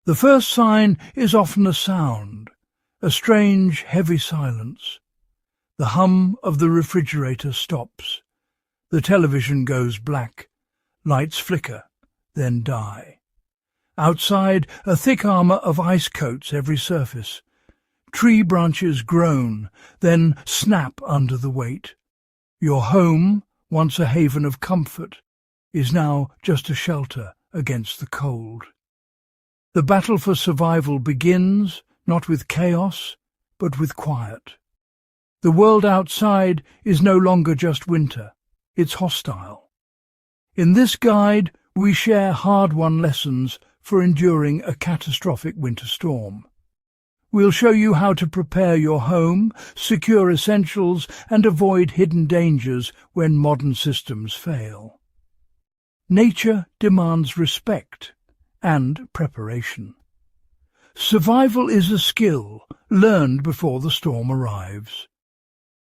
The first sign is often a sound, a strange, heavy silence. The hum of the refrigerator stops. The television goes black. Lights flicker, then die. Outside, a thick armour of ice coats every surface. Tree branches groan, then snap under the weight. Your home, once a haven of comfort, is now just a shelter against the cold. The battle for survival begins, not with chaos, but with quiet. The world outside is no longer just winter, it's hostile. In this guide, we share hard-won lessons for enduring a catastrophic winter storm. We'll show you how to prepare your home, secure essentials, and avoid hidden dangers when modern systems fail. Nature demands respect and preparation. Survival is a skill learned before the storm arrives.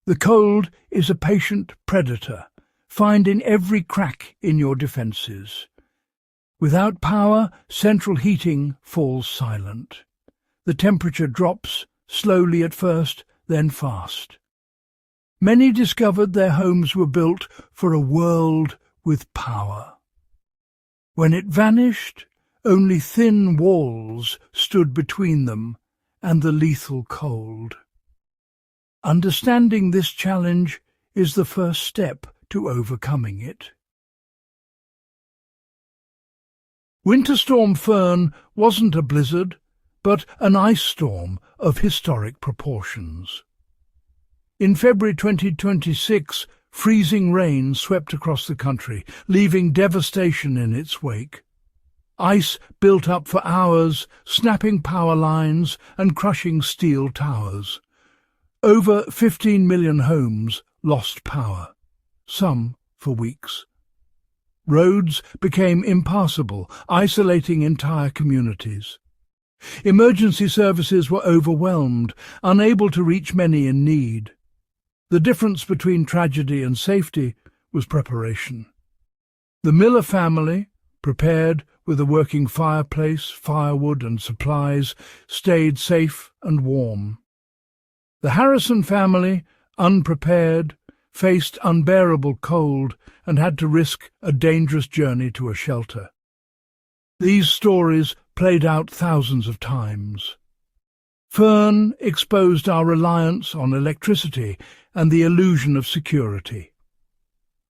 The cold is a patient predator, found in every crack in your defences. Without power, central heating falls silent. The temperature drops, slowly at first, then fast. Many discovered their homes were built for a world with power. When it vanished, only thin walls stood between them and the lethal cold. Understanding this challenge is the first step to overcoming it. Winter Storm Fern wasn't a blizzard, but an ice storm of historic proportions. In February 2026, freezing rain swept across the country, leaving devastation in its wake. Ice built up for hours, snapping power lines and crushing steel towers. Over 15 million homes lost power, some for weeks. Roads became impassable, isolating entire communities. Emergency services were overwhelmed, unable to reach many in need. The difference between tragedy and safety was preparation. The Miller family, prepared with a working fireplace, firewood and supplies, stayed safe and warm. The Harrison family, unprepared, faced unbearable cold and had to risk a dangerous journey to a shelter. These stories played out thousands of times. Fern exposed our reliance on electricity and the illusion of security.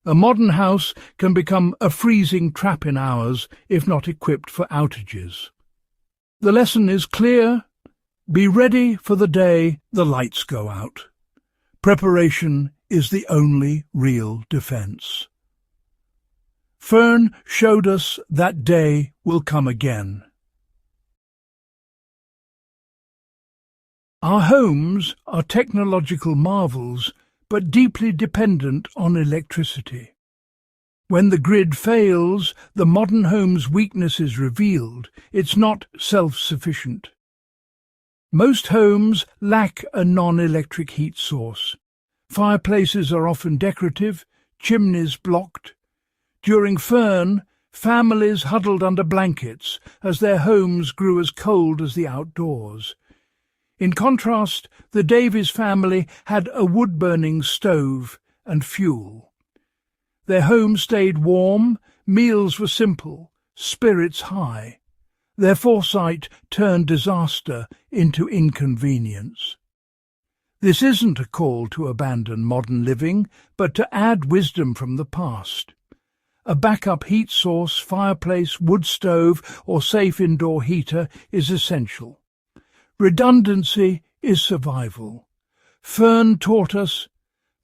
A modern house can become a freezing trap in hours if not equipped for outages. The lesson is clear. Be ready for the day the lights go out. Preparation is the only real defense. Fern showed us that day will come again. Our homes are technological marvels, but deeply dependent on electricity. When the grid fails, the modern home's weakness is revealed. It's not self-sufficient. Most homes lack a non-electric heat source. Fireplaces are often decorative, chimneys blocked. During Fern, families huddled under blankets as their homes grew as cold as the outdoors. In contrast, the Davies family had a wood-burning stove and fuel. Their home stayed warm, meals were simple, spirits high. Their foresight turned disaster into inconvenience. This isn't a call to abandon modern living, but to add wisdom from the past. A backup heat source, fireplace, wood stove, or safe indoor heater is essential. Redundancy is survival. Fern taught us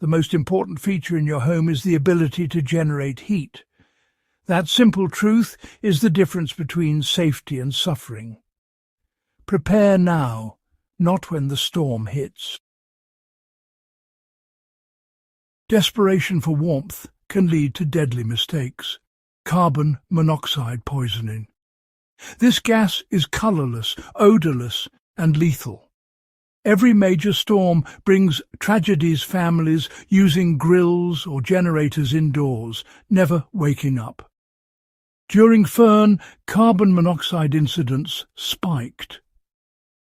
the most important feature in your home is the ability to generate heat. That simple truth is the difference between safety and suffering. Prepare now, not when the storm hits. Desperation for warmth can lead to deadly mistakes. Carbon monoxide poisoning. This gas is colourless, odourless, and lethal. Every major storm brings tragedies, families using grills or generators indoors, never waking up. During Fern, carbon monoxide incidents spiked.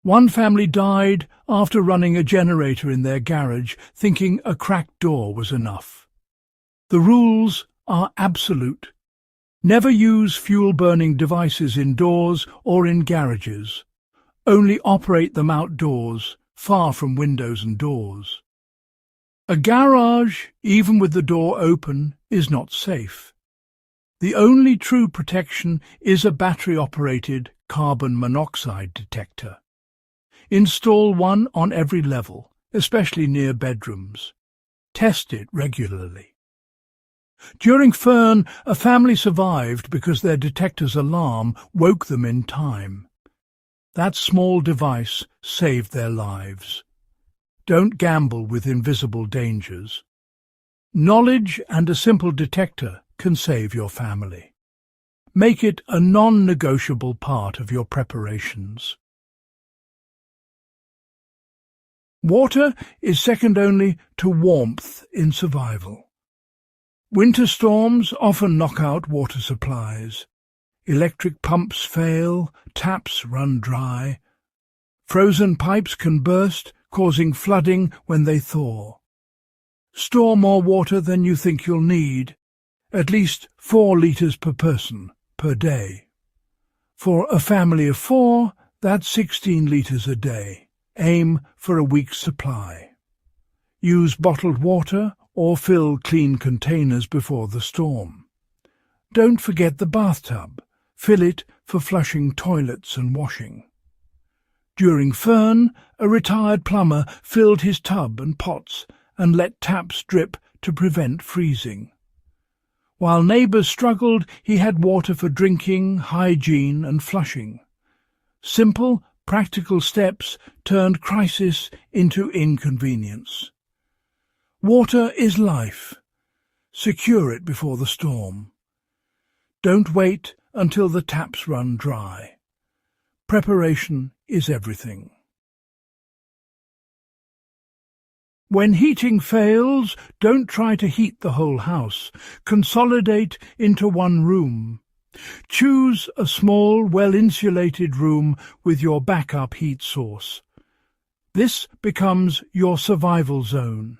One family died after running a generator in their garage, thinking a cracked door was enough. The rules are absolute. Never use fuel-burning devices indoors or in garages. Only operate them outdoors, far from windows and doors. A garage, even with the door open, is not safe. The only true protection is a battery-operated carbon monoxide detector. Install one on every level, especially near bedrooms. Test it regularly. During Fern, a family survived because their detector's alarm woke them in time. That small device saved their lives. Don't gamble with invisible dangers. Knowledge and a simple detector can save your family. Make it a non-negotiable part of your preparations. Water is second only to warmth in survival. Winter storms often knock out water supplies. Electric pumps fail, taps run dry. Frozen pipes can burst, causing flooding when they thaw. Store more water than you think you'll need, at least 4 litres per person per day. For a family of 4, that's 16 litres a day. Aim for a week's supply. Use bottled water or fill clean containers before the storm. Don't forget the bathtub. Fill it for flushing toilets and washing. During Fern, a retired plumber filled his tub and pots and let taps drip to prevent freezing. While neighbours struggled, he had water for drinking, hygiene and flushing. Simple, practical steps turned crisis into inconvenience. Water is life. Secure it before the storm. Don't wait until the taps run dry. Preparation is everything. When heating fails, don't try to heat the whole house. Consolidate into one room. Choose a small, well-insulated room with your backup heat source. This becomes your survival zone.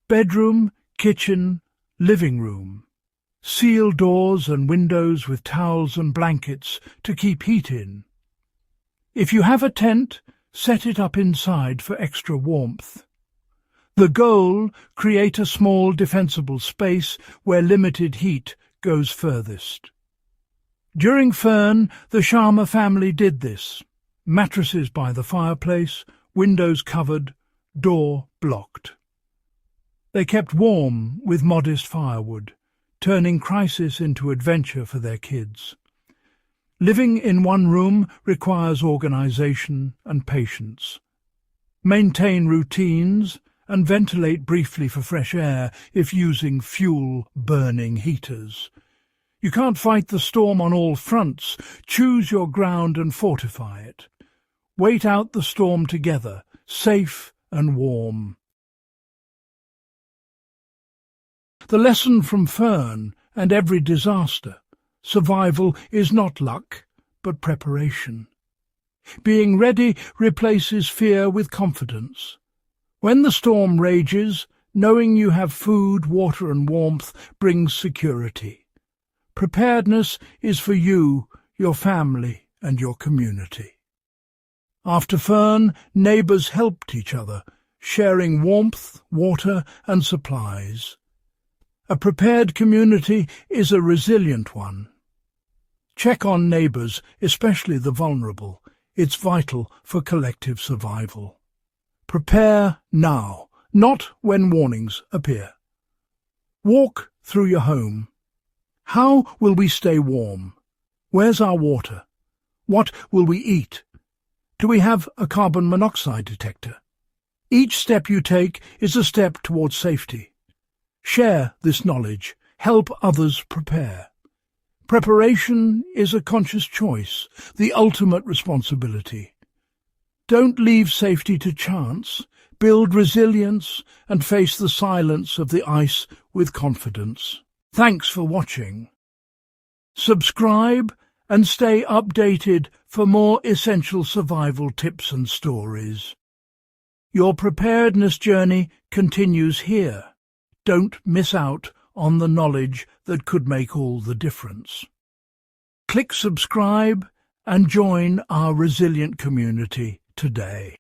Bedroom, kitchen, living room. Seal doors and windows with towels and blankets to keep heat in. If you have a tent, set it up inside for extra warmth. The goal, create a small defensible space where limited heat goes furthest. During Fern, the Sharma family did this. Mattresses by the fireplace, windows covered, door blocked. They kept warm with modest firewood, turning crisis into adventure for their kids. Living in one room requires organisation and patience. Maintain routines and ventilate briefly for fresh air if using fuel-burning heaters. You can't fight the storm on all fronts. Choose your ground and fortify it. Wait out the storm together, safe and warm. The lesson from Fern and every disaster: survival is not luck, but preparation. Being ready replaces fear with confidence. When the storm rages, knowing you have food, water and warmth brings security. Preparedness is for you, your family and your community. After Fern, neighbours helped each other, sharing warmth, water and supplies. A prepared community is a resilient one. Check on neighbours, especially the vulnerable. It's vital for collective survival. Prepare now, not when warnings appear. Walk through your home. How will we stay warm? Where's our water? What will we eat? Do we have a carbon monoxide detector? Each step you take is a step towards safety. Share this knowledge. Help others prepare. Preparation is a conscious choice, the ultimate responsibility. Don't leave safety to chance. Build resilience and face the silence of the ice with confidence. Thanks for watching. Subscribe and stay updated for more essential survival tips and stories. Your preparedness journey continues here. Don't miss out on the knowledge that could make all the difference. Click subscribe and join our resilient community today.